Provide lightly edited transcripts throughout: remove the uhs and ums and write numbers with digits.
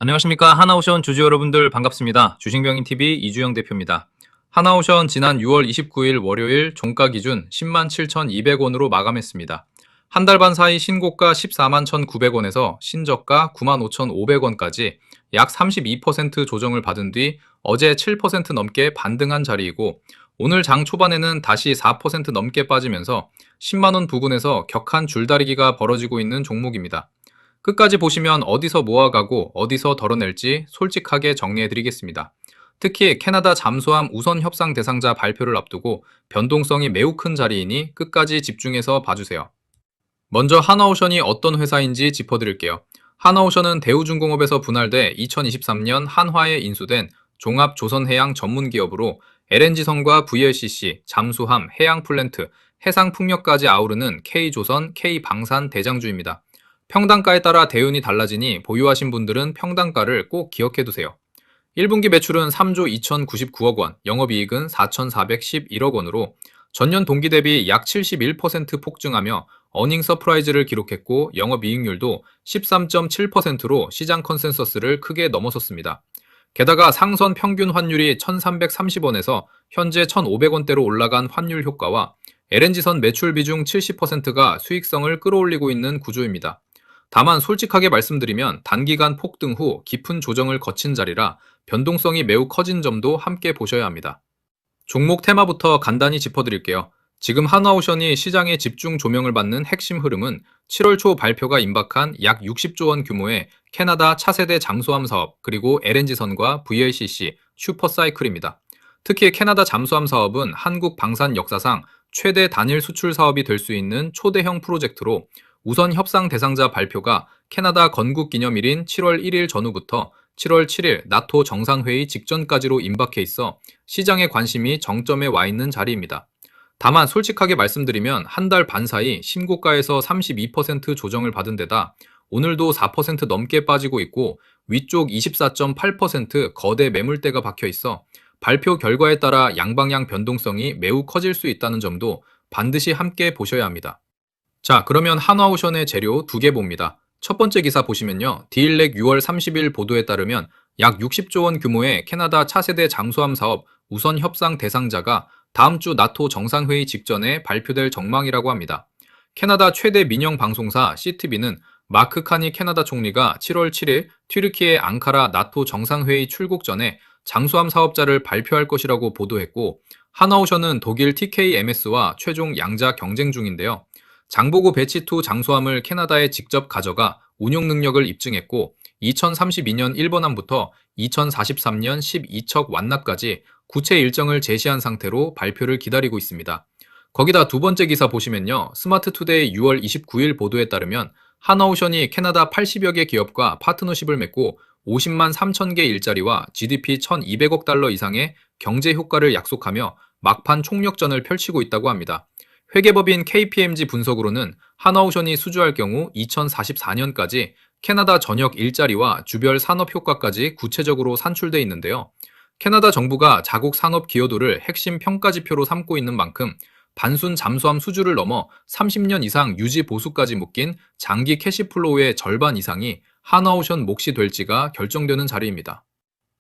안녕하십니까. 하나오션 주주 여러분들 반갑습니다. 주식명인TV 이주영 대표입니다. 하나오션 지난 6월 29일 월요일 종가 기준 10만 7,200원으로 마감했습니다. 한 달 반 사이 신고가 14만 1,900원에서 신저가 9만 5,500원까지 약 32% 조정을 받은 뒤 어제 7% 넘게 반등한 자리이고, 오늘 장 초반에는 다시 4% 넘게 빠지면서 10만원 부근에서 격한 줄다리기가 벌어지고 있는 종목입니다. 끝까지 보시면 어디서 모아가고 어디서 덜어낼지 솔직하게 정리해드리겠습니다. 특히 캐나다 잠수함 우선 협상 대상자 발표를 앞두고 변동성이 매우 큰 자리이니 끝까지 집중해서 봐주세요. 먼저 하나오션이 어떤 회사인지 짚어드릴게요. 하나오션은 대우중공업에서 분할돼 2023년 한화에 인수된 종합조선해양 전문기업으로 LNG선과 VLCC, 잠수함, 해양플랜트, 해상풍력까지 아우르는 K조선, K방산 대장주입니다. 평단가에 따라 대운이 달라지니 보유하신 분들은 평단가를 꼭 기억해두세요. 1분기 매출은 3조 2,099억 원, 영업이익은 4,411억 원으로 전년 동기 대비 약 71% 폭증하며 어닝 서프라이즈를 기록했고, 영업이익률도 13.7%로 시장 컨센서스를 크게 넘어섰습니다. 게다가 상선 평균 환율이 1,330원에서 현재 1,500원대로 올라간 환율 효과와 LNG선 매출 비중 70%가 수익성을 끌어올리고 있는 구조입니다. 다만 솔직하게 말씀드리면 단기간 폭등 후 깊은 조정을 거친 자리라 변동성이 매우 커진 점도 함께 보셔야 합니다. 종목 테마부터 간단히 짚어드릴게요. 지금 하나오션이 시장의 집중 조명을 받는 핵심 흐름은 7월 초 발표가 임박한 약 60조 원 규모의 캐나다 차세대 잠수함 사업, 그리고 LNG선과 VLCC, 슈퍼사이클입니다. 특히 캐나다 잠수함 사업은 한국 방산 역사상 최대 단일 수출 사업이 될 수 있는 초대형 프로젝트로 우선 협상 대상자 발표가 캐나다 건국기념일인 7월 1일 전후부터 7월 7일 나토 정상회의 직전까지로 임박해 있어 시장의 관심이 정점에 와 있는 자리입니다. 다만 솔직하게 말씀드리면 한 달 반 사이 신고가에서 32% 조정을 받은 데다 오늘도 4% 넘게 빠지고 있고, 위쪽 24.8% 거대 매물대가 박혀 있어 발표 결과에 따라 양방향 변동성이 매우 커질 수 있다는 점도 반드시 함께 보셔야 합니다. 자, 그러면 한화오션의 재료 두 개 봅니다. 첫 번째 기사 보시면요. 디일렉 6월 30일 보도에 따르면 약 60조 원 규모의 캐나다 차세대 잠수함 사업 우선 협상 대상자가 다음 주 나토 정상회의 직전에 발표될 전망이라고 합니다. 캐나다 최대 민영 방송사 CTV는 마크 카니 캐나다 총리가 7월 7일 튀르키예 앙카라 나토 정상회의 출국 전에 잠수함 사업자를 발표할 것이라고 보도했고, 하나오션은 독일 TKMS와 최종 양자 경쟁 중인데요. 장보고 배치2 장수함을 캐나다에 직접 가져가 운용 능력을 입증했고, 2032년 1번함부터 2043년 12척 완납까지 구체 일정을 제시한 상태로 발표를 기다리고 있습니다. 거기다 두 번째 기사 보시면요. 스마트투데이 6월 29일 보도에 따르면 하나오션이 캐나다 80여 개 기업과 파트너십을 맺고 50만 3천 개 일자리와 GDP 1,200억 달러 이상의 경제 효과를 약속하며 막판 총력전을 펼치고 있다고 합니다. 회계법인 KPMG 분석으로는 하나오션이 수주할 경우 2044년까지 캐나다 전역 일자리와 주별 산업 효과까지 구체적으로 산출돼 있는데요. 캐나다 정부가 자국 산업 기여도를 핵심 평가 지표로 삼고 있는 만큼 단순 잠수함 수주를 넘어 30년 이상 유지 보수까지 묶인 장기 캐시플로우의 절반 이상이 하나오션 몫이 될지가 결정되는 자리입니다.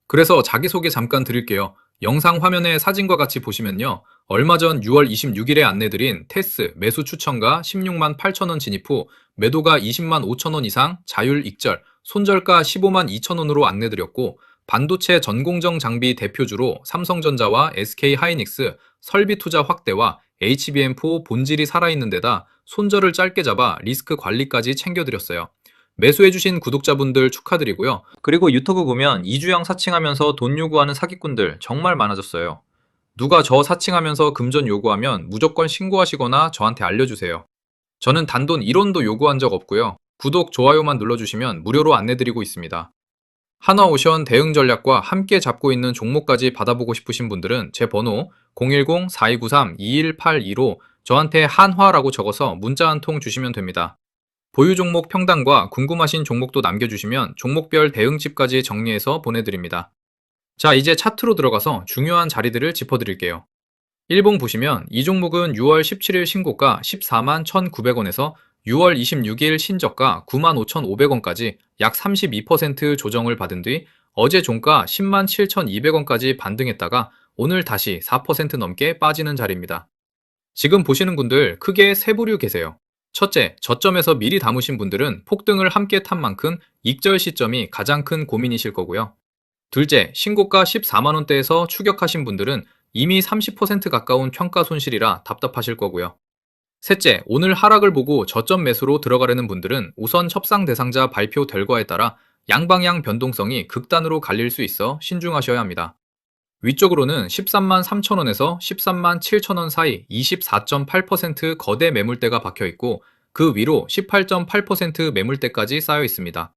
그래서 자기소개 잠깐 드릴게요. 영상 화면에 사진과 같이 보시면요. 얼마 전 6월 26일에 안내드린 테스 매수 추천가 16만 8천 원 진입 후 매도가 20만 5천 원 이상 자율 익절, 손절가 15만 2천 원으로 안내드렸고, 반도체 전공정 장비 대표주로 삼성전자와 SK하이닉스 설비 투자 확대와 HBM4 본질이 살아있는 데다 손절을 짧게 잡아 리스크 관리까지 챙겨드렸어요. 매수해주신 구독자분들 축하드리고요. 그리고 유튜브 보면 이주영 사칭하면서 돈 요구하는 사기꾼들 정말 많아졌어요. 누가 저 사칭하면서 금전 요구하면 무조건 신고하시거나 저한테 알려주세요. 저는 단돈 1원도 요구한 적 없고요. 구독, 좋아요만 눌러주시면 무료로 안내드리고 있습니다. 하나오션 대응 전략과 함께 잡고 있는 종목까지 받아보고 싶으신 분들은 제 번호 010-4293-2182로 저한테 한화라고 적어서 문자 한 통 주시면 됩니다. 보유 종목 평단과 궁금하신 종목도 남겨주시면 종목별 대응집까지 정리해서 보내드립니다. 자, 이제 차트로 들어가서 중요한 자리들을 짚어드릴게요. 1봉 보시면 이 종목은 6월 17일 신고가 14만 1,900원에서 6월 26일 신저가 95,500원까지 약 32% 조정을 받은 뒤 어제 종가 10만 7,200원까지 반등했다가 오늘 다시 4% 넘게 빠지는 자리입니다. 지금 보시는 분들 크게 세 부류 계세요. 첫째, 저점에서 미리 담으신 분들은 폭등을 함께 탄 만큼 익절 시점이 가장 큰 고민이실 거고요. 둘째, 신고가 14만원대에서 추격하신 분들은 이미 30% 가까운 평가 손실이라 답답하실 거고요. 셋째, 오늘 하락을 보고 저점 매수로 들어가려는 분들은 우선 협상 대상자 발표 결과에 따라 양방향 변동성이 극단으로 갈릴 수 있어 신중하셔야 합니다. 위쪽으로는 13만 3천원에서 13만 7천원 사이 24.8% 거대 매물대가 박혀 있고 그 위로 18.8% 매물대까지 쌓여 있습니다.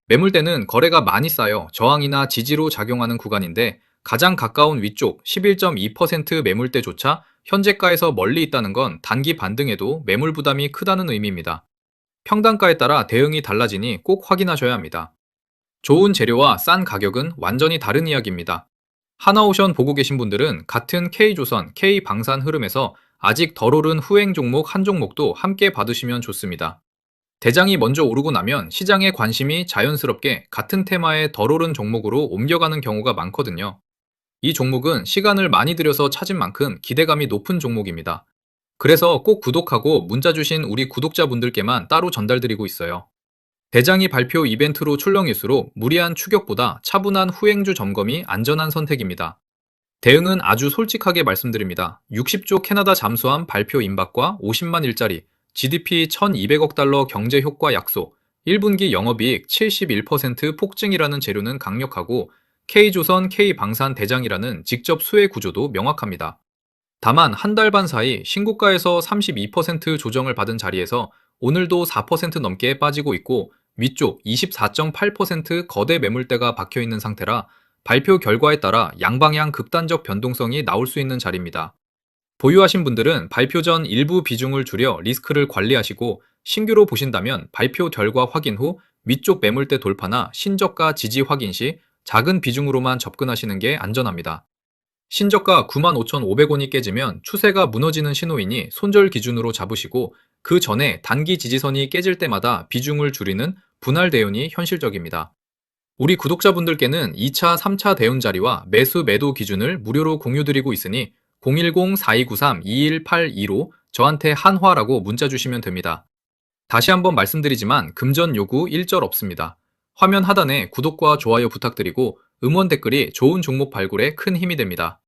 매물대는 거래가 많이 쌓여 저항이나 지지로 작용하는 구간인데 가장 가까운 위쪽 11.2% 매물대조차 현재가에서 멀리 있다는 건 단기 반등에도 매물 부담이 크다는 의미입니다. 평단가에 따라 대응이 달라지니 꼭 확인하셔야 합니다. 좋은 재료와 싼 가격은 완전히 다른 이야기입니다. 하나오션 보고 계신 분들은 같은 K조선, K방산 흐름에서 아직 덜 오른 후행 종목 한 종목도 함께 받으시면 좋습니다. 대장이 먼저 오르고 나면 시장의 관심이 자연스럽게 같은 테마의 덜 오른 종목으로 옮겨가는 경우가 많거든요. 이 종목은 시간을 많이 들여서 찾은 만큼 기대감이 높은 종목입니다. 그래서 꼭 구독하고 문자 주신 우리 구독자분들께만 따로 전달드리고 있어요. 대장이 발표 이벤트로 출렁일수록 무리한 추격보다 차분한 후행주 점검이 안전한 선택입니다. 대응은 아주 솔직하게 말씀드립니다. 60조 캐나다 잠수함 발표 임박과 50만 일자리, GDP 1,200억 달러 경제 효과 약속, 1분기 영업이익 71% 폭증이라는 재료는 강력하고 K조선, K방산 대장이라는 직접 수혜 구조도 명확합니다. 다만 한 달 반 사이 신고가에서 32% 조정을 받은 자리에서 오늘도 4% 넘게 빠지고 있고 위쪽 24.8% 거대 매물대가 박혀있는 상태라 발표 결과에 따라 양방향 극단적 변동성이 나올 수 있는 자리입니다. 보유하신 분들은 발표 전 일부 비중을 줄여 리스크를 관리하시고 신규로 보신다면 발표 결과 확인 후 위쪽 매물대 돌파나 신저가 지지 확인 시 작은 비중으로만 접근하시는 게 안전합니다. 신저가 95,500원이 깨지면 추세가 무너지는 신호이니 손절 기준으로 잡으시고 그 전에 단기 지지선이 깨질 때마다 비중을 줄이는 분할 대운이 현실적입니다. 우리 구독자분들께는 2차, 3차 대운 자리와 매수 매도 기준을 무료로 공유드리고 있으니 010-4293-2182로 저한테 한화라고 문자 주시면 됩니다. 다시 한번 말씀드리지만 금전 요구 일절 없습니다. 화면 하단에 구독과 좋아요 부탁드리고 응원 댓글이 좋은 종목 발굴에 큰 힘이 됩니다.